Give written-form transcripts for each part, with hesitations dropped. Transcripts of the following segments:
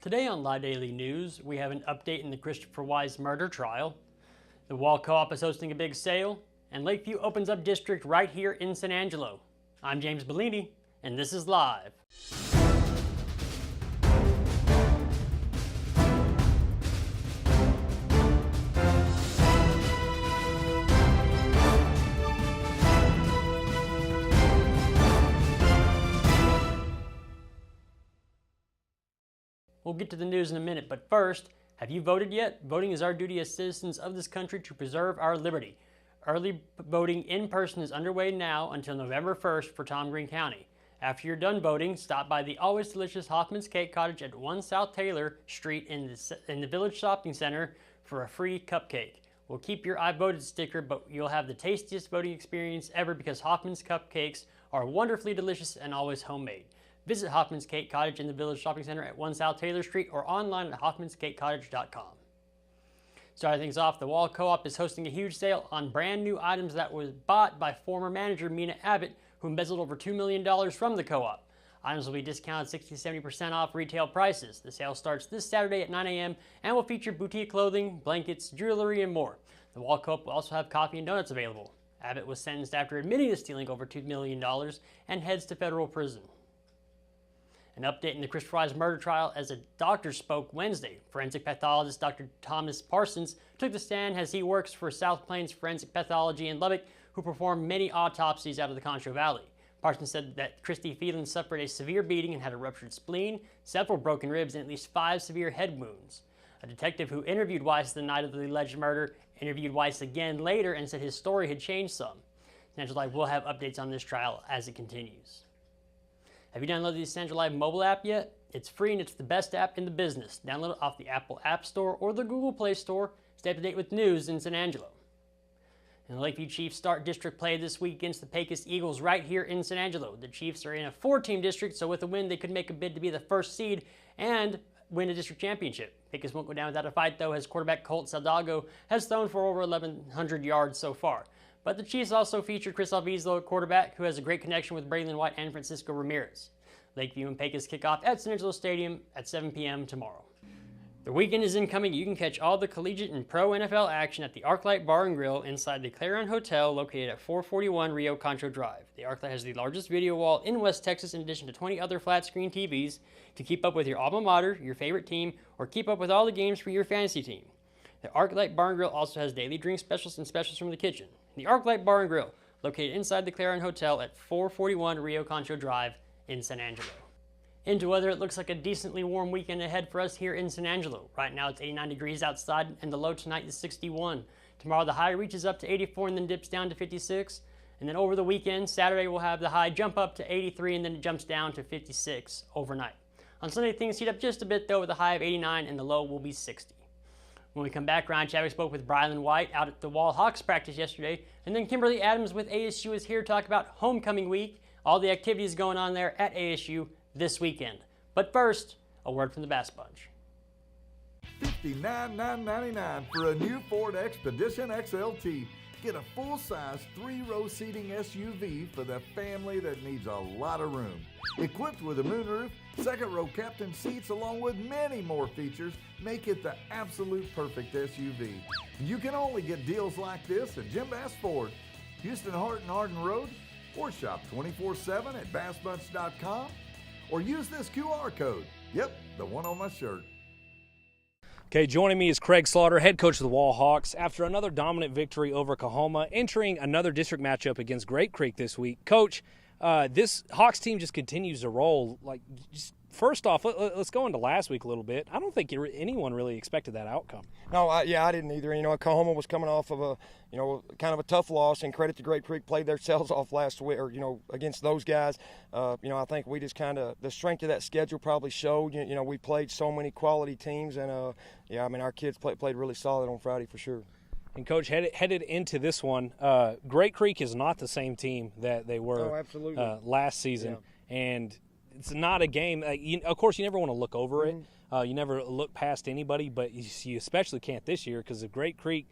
Today on Live Daily News, we have an update in the Christopher Wise murder trial. The Wall Co-op is hosting a big sale, and Lakeview opens up district right here in San Angelo. I'm James Bellini, and this is Live. We'll get to the news in a minute, but first, have you voted yet? Voting is our duty as citizens of this country to preserve our liberty. Early voting in person is underway now until November 1st for Tom Green County. After you're done voting, stop by the always delicious Hoffman's Cake Cottage at 1 South Taylor Street in the Village Shopping Center for a free cupcake. We'll keep your I voted sticker, but you'll have the tastiest voting experience ever because Hoffman's cupcakes are wonderfully delicious and always homemade. Visit Hoffman's Cake Cottage in the Village Shopping Center at 1 South Taylor Street or online at hoffmanscakecottage.com. Starting things off, the Wall Co-op is hosting a huge sale on brand new items that was bought by former manager Mina Abbott, who embezzled over $2 million from the co-op. Items will be discounted 60-70% off retail prices. The sale starts this Saturday at 9 a.m. and will feature boutique clothing, blankets, jewelry, and more. The Wall Co-op will also have coffee and donuts available. Abbott was sentenced after admitting to stealing over $2 million and heads to federal prison. An update in the Christopher Wise murder trial as a doctor spoke Wednesday. Forensic pathologist Dr. Thomas Parsons took the stand as he works for South Plains Forensic Pathology in Lubbock, who performed many autopsies out of the Concho Valley. Parsons said that Christy Phelan suffered a severe beating and had a ruptured spleen, several broken ribs, and at least 5 severe head wounds. A detective who interviewed Wise the night of the alleged murder interviewed Wise again later and said his story had changed some. San Angelo Live will have updates on this trial as it continues. Have you downloaded the San Angelo Live mobile app yet? It's free and it's the best app in the business. Download it off the Apple App Store or the Google Play Store. Stay up to date with news in San Angelo. And the Lakeview Chiefs start district play this week against the Pecos Eagles right here in San Angelo. The Chiefs are in a 4-team district, so with a win they could make a bid to be the first seed and win a district championship. Pecos won't go down without a fight though, as quarterback Colt Saldago has thrown for over 1,100 yards so far. But the Chiefs also featured Chris Alviso at quarterback, who has a great connection with Brylan White and Francisco Ramirez. Lakeview and Pecos kick off at San Angelo Stadium at 7 p.m. tomorrow. The weekend is incoming. You can catch all the collegiate and pro NFL action at the ArcLight Bar and Grill inside the Clarion Hotel located at 441 Rio Concho Drive. The ArcLight has the largest video wall in West Texas in addition to 20 other flat screen TVs to keep up with your alma mater, your favorite team, or keep up with all the games for your fantasy team. The ArcLight Bar and Grill also has daily drink specials and specials from the kitchen. The ArcLight Bar and Grill, located inside the Clarion Hotel at 441 Rio Concho Drive in San Angelo. Into weather, it looks like a decently warm weekend ahead for us here in San Angelo. Right now it's 89 degrees outside and the low tonight is 61. Tomorrow the high reaches up to 84 and then dips down to 56. And then over the weekend, Saturday we'll have the high jump up to 83 and then it jumps down to 56 overnight. On Sunday things heat up just a bit though with a high of 89 and the low will be 60. When we come back, Ryan Chadwick spoke with Brylan White out at the Wall Hawks practice yesterday, and then Kimberly Adams with ASU is here to talk about homecoming week, all the activities going on there at ASU this weekend. But first, a word from the Bass Bunch. $59,999 for a new Ford Expedition XLT. Get a full-size 3-row seating SUV for the family that needs a lot of room. Equipped with a moonroof, second-row captain seats, along with many more features, make it the absolute perfect SUV. You can only get deals like this at Jim Bass Ford, Houston Hart and Arden Road, or shop 24/7 at bassbunch.com, or use this QR code. Yep, the one on my shirt. Okay, joining me is Craig Slaughter, head coach of the Wall Hawks. After another dominant victory over Coahoma, entering another district matchup against Great Creek this week. Coach, this Hawks team just continues to roll. First off, let's go into last week a little bit. I don't think anyone really expected that outcome. No, I didn't either. Coahoma was coming off of a, kind of a tough loss, and credit to Great Creek, played themselves off last week, or, against those guys. I think we just the strength of that schedule probably showed. We played so many quality teams, and, our kids played really solid on Friday for sure. And, Coach, headed into this one, Great Creek is not the same team that they were last season. Yeah. And it's not a game. Of course, you never want to look over it. You never look past anybody, but you especially can't this year because if Great Creek,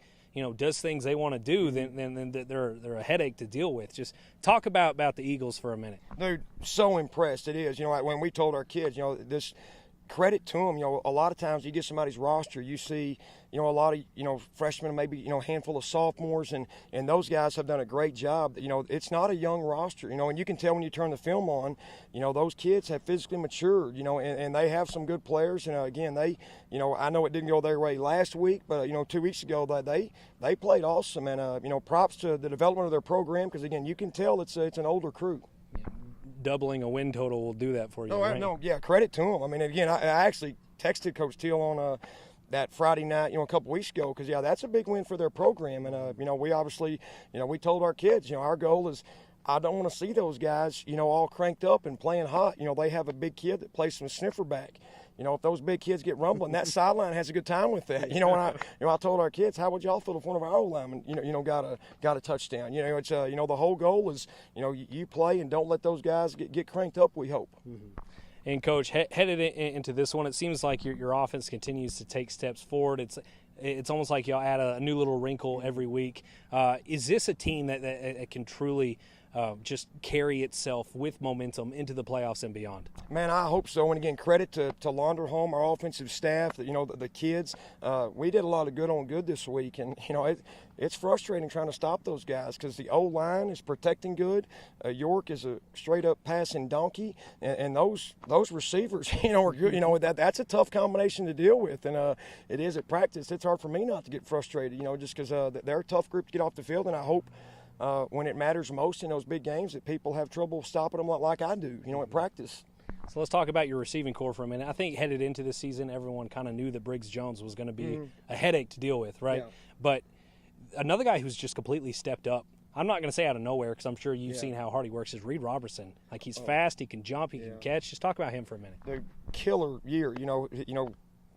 does things they want to do, then they're a headache to deal with. Just talk about the Eagles for a minute. Dude, so impressed it is. When we told our kids, credit to them. A lot of times you get somebody's roster, you see, a lot of, freshmen, maybe, a handful of sophomores, and those guys have done a great job. It's not a young roster, and you can tell when you turn the film on, those kids have physically matured, and they have some good players. And again, they, I know it didn't go their way last week, but, 2 weeks ago, they played awesome. And, props to the development of their program, because, again, you can tell it's an older crew. Doubling a win total will do that for you. Right? No, yeah, credit to them. I mean, again, I actually texted Coach Teal on that Friday night, a couple weeks ago, because, that's a big win for their program. And, we obviously, we told our kids, our goal is, I don't want to see those guys, all cranked up and playing hot. They have a big kid that plays some sniffer back. If those big kids get rumbling, that sideline has a good time with that. When I told our kids, how would y'all feel if one of our old linemen, got a touchdown? It's the whole goal is, you play and don't let those guys get cranked up. We hope. Mm-hmm. And Coach, headed into this one, it seems like your offense continues to take steps forward. It's almost like y'all add a new little wrinkle every week. Is this a team that can truly just carry itself with momentum into the playoffs and beyond? Man, I hope so. And again, credit to Launderholm, our offensive staff, the kids. We did a lot of good on good this week, and it's frustrating trying to stop those guys because the O-line is protecting good. York is a straight-up passing donkey, and those receivers, are good. That's a tough combination to deal with, and it is at practice. It's hard for me not to get frustrated, just because they're a tough group to get off the field, and I hope when it matters most in those big games that people have trouble stopping them like I do, at practice. So let's talk about your receiving core for a minute. I think headed into this season, everyone kind of knew that Briggs Jones was going to be a headache to deal with, right? Yeah. But another guy who's just completely stepped up, I'm not going to say out of nowhere because I'm sure you've seen how hard he works, is Reed Robertson. Like, he's fast, he can jump, he can catch. Just talk about him for a minute. The killer year,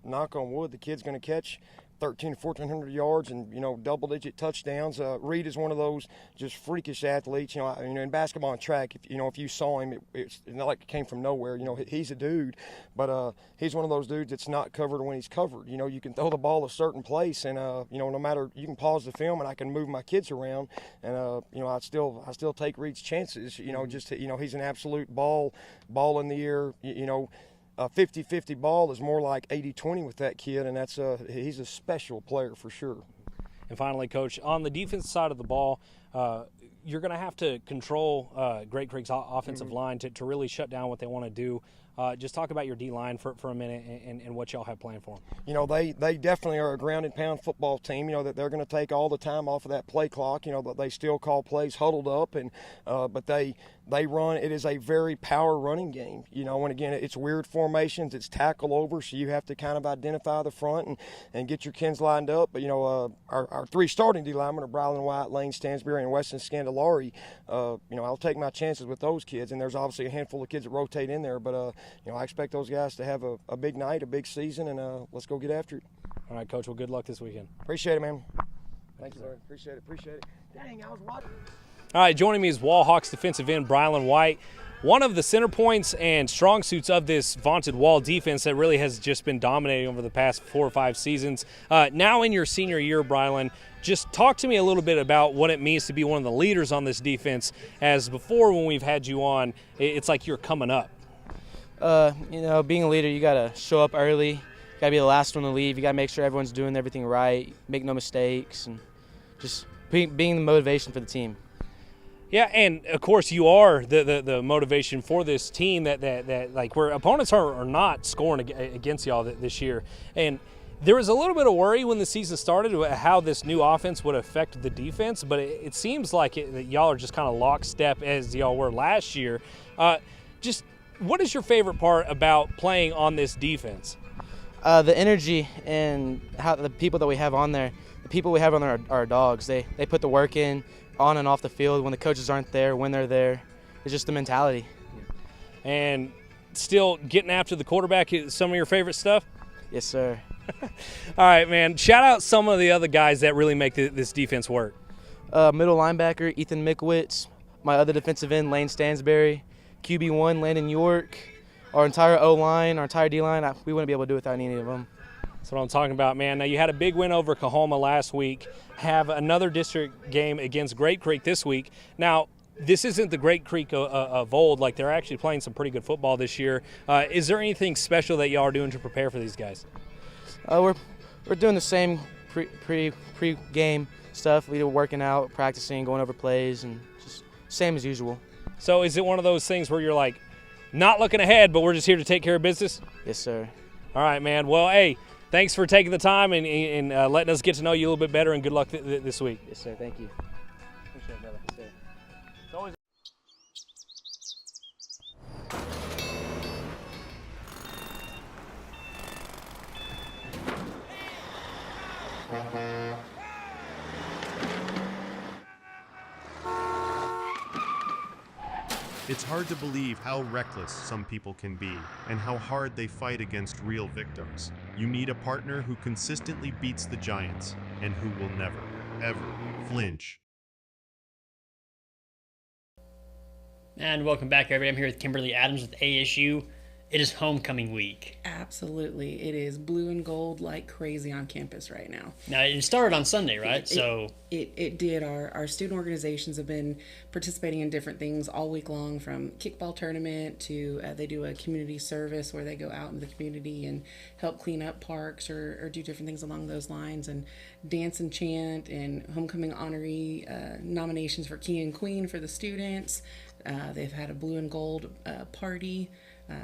knock on wood, the kid's going to catch 1,300 to 1,400 yards and, double-digit touchdowns. Reed is one of those just freakish athletes. In basketball and track, if you saw him, it's not like it came from nowhere. He's a dude, but he's one of those dudes that's not covered when he's covered. You can throw the ball a certain place, and no matter, you can pause the film and I can move my kids around, and I still take Reed's chances. He's an absolute ball in the air. A 50-50 ball is more like 80-20 with that kid, and he's a special player for sure. And finally, Coach, on the defensive side of the ball, you're going to have to control Great Creek's offensive line to really shut down what they want to do. Just talk about your D-line for a minute and what y'all have planned for them. They definitely are a ground-and-pound football team, that they're going to take all the time off of that play clock, but they still call plays huddled up, and but they run. It is a very power running game, and again, it's weird formations. It's tackle over, so you have to kind of identify the front and get your kids lined up. But, our three starting D-linemen are Brylan White, Lane Stansbury, and Weston Scandalari. I'll take my chances with those kids, and there's obviously a handful of kids that rotate in there, but I expect those guys to have a big night, a big season, and let's go get after it. All right, Coach. Well, good luck this weekend. Appreciate it, man. Thank you, sir. Appreciate it. Dang, I was watching. All right, joining me is Wallhawks defensive end Brylan White, one of the center points and strong suits of this vaunted Wall defense that really has just been dominating over the past 4 or 5 seasons. Now in your senior year, Brylan, just talk to me a little bit about what it means to be one of the leaders on this defense, as before when we've had you on, it's like you're coming up. Being a leader, you got to show up early. You got to be the last one to leave. You got to make sure everyone's doing everything right, make no mistakes, and just being the motivation for the team. Yeah, and of course you are the motivation for this team that like where opponents are not scoring against y'all this year. And there was a little bit of worry when the season started about how this new offense would affect the defense, but it seems like that y'all are just kind of lockstep as y'all were last year. Just what is your favorite part about playing on this defense? The energy and how the people that we have on there. The people we have on there are dogs. They put the work in on and off the field when the coaches aren't there, when they're there. It's just the mentality. And still getting after the quarterback is some of your favorite stuff? Yes, sir. All right, man. Shout out some of the other guys that really make this defense work. Middle linebacker, Ethan Mickowitz. My other defensive end, Lane Stansbury. QB1, Landon York. Our entire O-line, our entire D-line, we wouldn't be able to do it without any of them. That's what I'm talking about, man. Now, you had a big win over Coahoma last week, have another district game against Great Creek this week. Now, this isn't the Great Creek of old. Like, they're actually playing some pretty good football this year. Is there anything special that y'all are doing to prepare for these guys? We're doing the same pre-game stuff. We're working out, practicing, going over plays, and just same as usual. So is it one of those things where you're like, not looking ahead, but we're just here to take care of business? Yes, sir. All right, man. Well, hey, thanks for taking the time and letting us get to know you a little bit better, and good luck this week. Yes, sir. Thank you. Appreciate it, brother. Yes, sir. It's always It's hard to believe how reckless some people can be and how hard they fight against real victims. You need a partner who consistently beats the giants and who will never, ever flinch. And welcome back, everybody. I'm here with Kimberly Adams with ASU. It is homecoming week. Absolutely. It is blue and gold like crazy on campus right now. Now, it started on Sunday, right? It did. Our student organizations have been participating in different things all week long, from kickball tournament to they do a community service where they go out in the community and help clean up parks or do different things along those lines, and dance and chant, and homecoming honoree nominations for king and queen for the students. They've had a blue and gold party.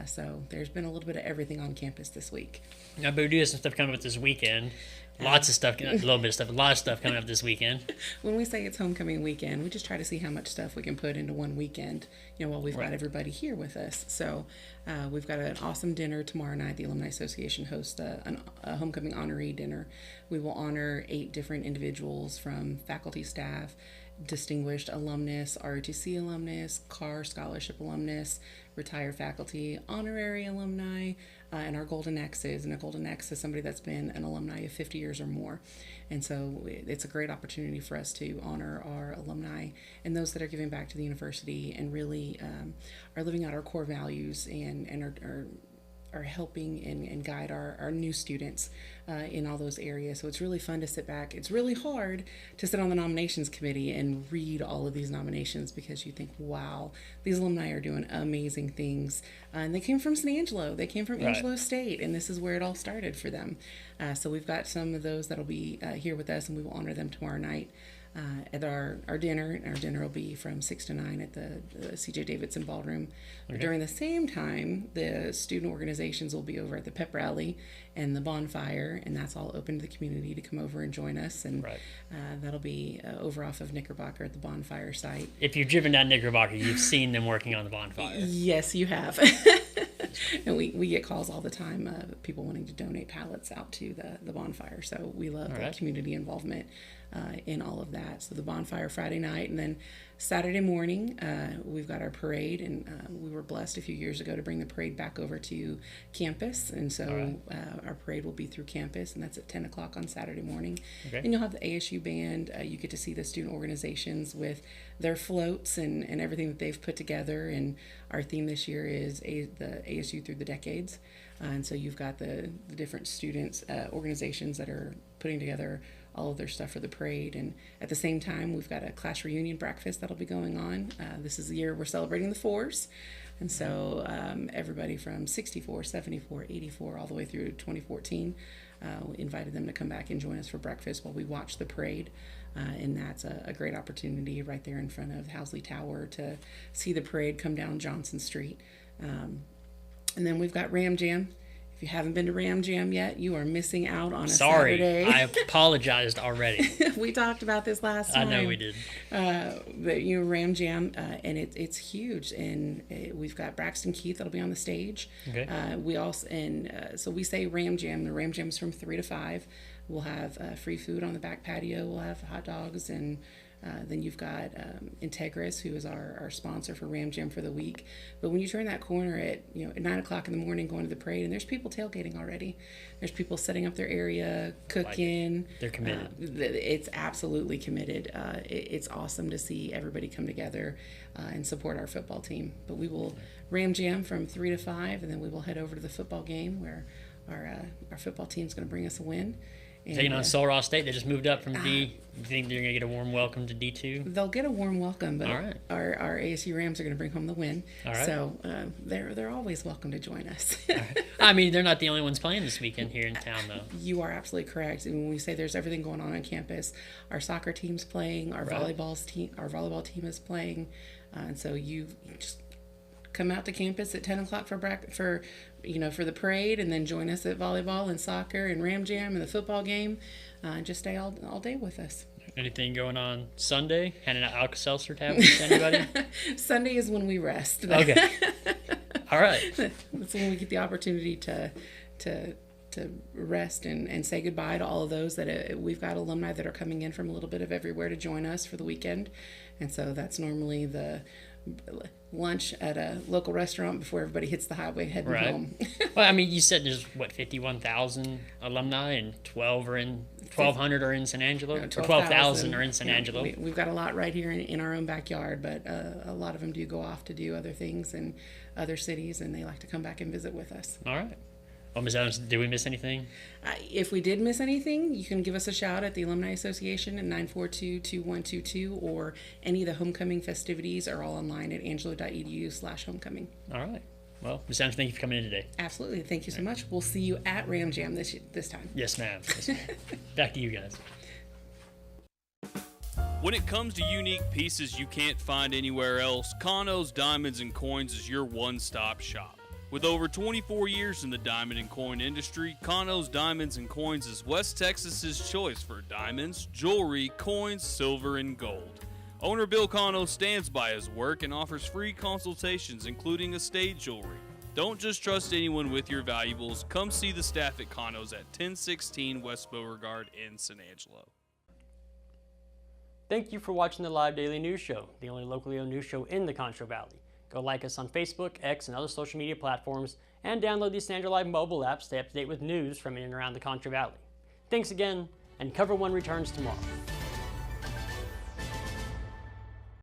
So there's been a little bit of everything on campus this week. Now, but we do have some stuff coming up this weekend. Lots of stuff, a little bit of stuff, a lot of stuff coming up this weekend. When we say it's homecoming weekend, we just try to see how much stuff we can put into one weekend, while we've got everybody here with us. So we've got an awesome dinner tomorrow night. The Alumni Association hosts a homecoming honoree dinner. We will honor 8 different individuals from faculty, staff, distinguished alumnus, ROTC alumnus, CAR scholarship alumnus, retired faculty, honorary alumni, and our Golden X's. And a Golden X is somebody that's been an alumni of 50 years or more. And so it's a great opportunity for us to honor our alumni and those that are giving back to the university and really are living out our core values and are helping and guide our new students in all those areas. So it's really fun to sit back. It's really hard to sit on the nominations committee and read all of these nominations, because you think, wow, these alumni are doing amazing things. And they came from San Angelo. They came from Angelo State, and this is where it all started for them. So we've got some of those that'll be here with us, and we will honor them tomorrow night. At our dinner. Our dinner will be from 6 to 9 at the C.J. Davidson Ballroom. Okay. During the same time, the student organizations will be over at the pep rally and the bonfire, and that's all open to the community to come over and join us. And that'll be over off of Knickerbocker at the bonfire site. If you've driven down Knickerbocker, you've seen them working on the bonfire. Yes, you have. And we get calls all the time, people wanting to donate pallets out to the bonfire. So we love the community involvement in all of that. So the bonfire Friday night, and then Saturday morning, we've got our parade, and we were blessed a few years ago to bring the parade back over to campus. And so our parade will be through campus, and that's at 10 o'clock on Saturday morning. Okay. And you'll have the ASU band. You get to see the student organizations with their floats and everything that they've put together. And our theme this year is the ASU through the decades. And so you've got the different students, organizations that are putting together all of their stuff for the parade. And at the same time, we've got a class reunion breakfast that'll be going on. This is the year we're celebrating the 4s. And so everybody from 64, 74, 84, all the way through 2014, we invited them to come back and join us for breakfast while we watch the parade. And that's a great opportunity right there in front of Housley Tower to see the parade come down Johnson Street. And then we've got Ram Jam. If you haven't been to Ram Jam yet, you are missing out on a Saturday. I apologized already. We talked about this last time. I know we did. But Ram Jam, and it's huge. And we've got Braxton Keith that'll be on the stage. Okay. We also so we say Ram Jam. The Ram Jam's from 3 to 5. We'll have free food on the back patio. We'll have hot dogs, and then you've got Integris, who is our sponsor for Ram Jam for the week. But when you turn that corner at 9 o'clock in the morning going to the parade, and there's people tailgating already. There's people setting up their area, cooking. They're committed. It's absolutely committed. It's awesome to see everybody come together and support our football team. But we will Ram Jam from 3 to 5, and then we will head over to the football game where our football team's going to bring us a win. Taking on Sul Ross State, they just moved up from D. Do you think they're going to get a warm welcome to D2? They'll get a warm welcome, but All right. our ASU Rams are going to bring home the win. All right. So they're always welcome to join us. I mean, they're not the only ones playing this weekend here in town, though. You are absolutely correct. And when we say there's everything going on campus, our soccer team's playing, our volleyball team is playing, and so you just come out to campus at 10 o'clock for the parade, and then join us at volleyball and soccer and Ram Jam and the football game. Just stay all day with us. Anything going on Sunday? Handing out Alka-Seltzer tablets to anybody? Sunday is when we rest. Okay. All right. That's when we get the opportunity to rest and say goodbye to all of those that we've got alumni that are coming in from a little bit of everywhere to join us for the weekend. And so that's normally the lunch at a local restaurant before everybody hits the highway heading home. Well, I mean, you said there's, 51,000 alumni and 1,200 are in San Angelo? No, or 12,000 are in San yeah, Angelo? We've got a lot right here in our own backyard, but a lot of them do go off to do other things in other cities, and they like to come back and visit with us. All right. Well, Ms. Adams, did we miss anything? If we did miss anything, you can give us a shout at the Alumni Association at 942-2122, or any of the homecoming festivities are all online at angelo.edu/homecoming. All right. Well, Ms. Adams, thank you for coming in today. Absolutely. Thank you so much. We'll see you at Ram Jam this time. Yes, ma'am. Yes, ma'am. Back to you guys. When it comes to unique pieces you can't find anywhere else, Kano's Diamonds and Coins is your one-stop shop. With over 24 years in the diamond and coin industry, Kano's Diamonds and Coins is West Texas's choice for diamonds, jewelry, coins, silver, and gold. Owner Bill Kano stands by his work and offers free consultations, including estate jewelry. Don't just trust anyone with your valuables. Come see the staff at Kano's at 1016 West Beauregard in San Angelo. Thank you for watching the Live Daily News Show, the only locally owned news show in the Concho Valley. Go like us on Facebook, X, and other social media platforms, and download the San Angelo Live mobile app to stay up to date with news from in and around the Concho Valley. Thanks again, and Cover One returns tomorrow.